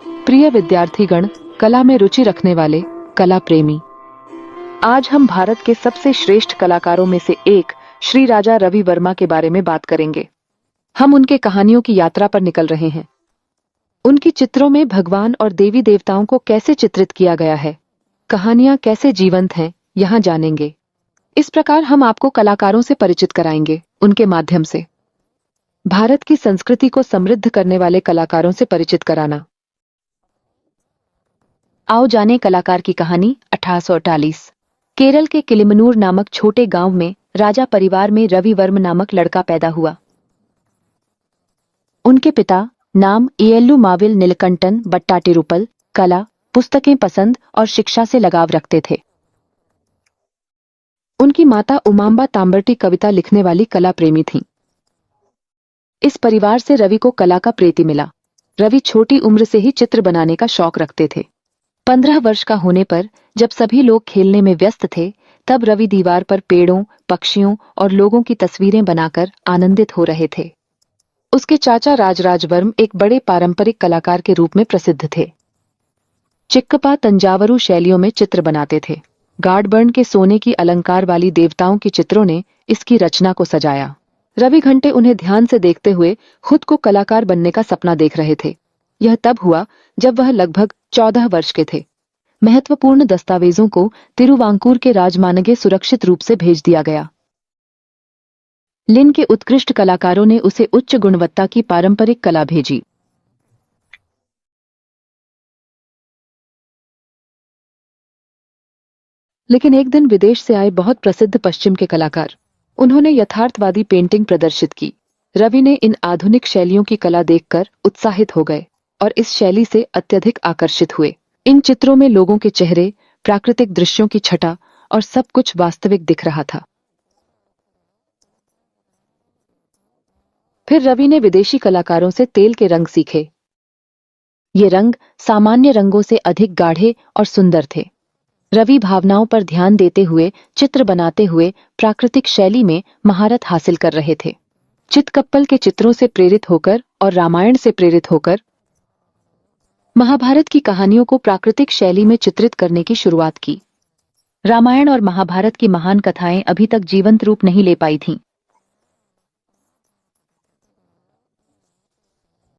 प्रिय विद्यार्थीगण, कला में रुचि रखने वाले कला प्रेमी, आज हम भारत के सबसे श्रेष्ठ कलाकारों में से एक श्री राजा रवि वर्मा के बारे में बात करेंगे। हम उनके कहानियों की यात्रा पर निकल रहे हैं। उनकी चित्रों में भगवान और देवी देवताओं को कैसे चित्रित किया गया है, कहानियां कैसे जीवंत हैं, यहाँ जानेंगे। इस प्रकार हम आपको कलाकारों से परिचित कराएंगे, उनके माध्यम से भारत की संस्कृति को समृद्ध करने वाले कलाकारों से परिचित कराना। आओ जाने कलाकार की कहानी। 1848 केरल के किलिमनूर नामक छोटे गांव में राजा परिवार में रवि वर्म नामक लड़का पैदा हुआ। उनके पिता नाम एयल्लू माविल नीलकंठन बट्टाटिरुपल कला, पुस्तकें पसंद और शिक्षा से लगाव रखते थे। उनकी माता उमांबा तांबर्टी कविता लिखने वाली कला प्रेमी थीं। इस परिवार से रवि को कला का प्रेती मिला। रवि छोटी उम्र से ही चित्र बनाने का शौक रखते थे। 15 वर्ष का होने पर जब सभी लोग खेलने में व्यस्त थे, तब रवि दीवार पर पेड़ों, पक्षियों और लोगों की तस्वीरें बनाकर आनंदित हो रहे थे। उसके चाचा राजराज वर्म एक बड़े पारंपरिक कलाकार के रूप में प्रसिद्ध थे। चिक्कपा तंजावरू शैलियों में चित्र बनाते थे। गार्डबर्न के सोने की अलंकार वाली देवताओं के चित्रों ने इसकी रचना को सजाया। रवि घंटे उन्हें ध्यान से देखते हुए खुद को कलाकार बनने का सपना देख रहे थे। यह तब हुआ जब वह लगभग 14 वर्ष के थे। महत्वपूर्ण दस्तावेजों को तिरुवांकूर के राजमानगे सुरक्षित रूप से भेज दिया गया। लिन के उत्कृष्ट कलाकारों ने उसे उच्च गुणवत्ता की पारंपरिक कला भेजी। लेकिन एक दिन विदेश से आए बहुत प्रसिद्ध पश्चिम के कलाकार, उन्होंने यथार्थवादी पेंटिंग प्रदर्शित की। रवि ने इन आधुनिक शैलियों की कला देखकर उत्साहित हो गए और इस शैली से अत्यधिक आकर्षित हुए। इन चित्रों में लोगों के चेहरे, प्राकृतिक दृश्यों की छटा और सब कुछ वास्तविक दिख रहा था। फिर रवि ने विदेशी कलाकारों से तेल के रंग सीखे। ये रंग सामान्य रंगों से अधिक गाढ़े और सुंदर थे। रवि भावनाओं पर ध्यान देते हुए चित्र बनाते हुए प्राकृतिक शैली में महारत हासिल कर रहे थे। चितकप्पल के चित्रों से प्रेरित होकर और रामायण से प्रेरित होकर महाभारत की कहानियों को प्राकृतिक शैली में चित्रित करने की शुरुआत की। रामायण और महाभारत की महान कथाएं अभी तक जीवंत रूप नहीं ले पाई थीं,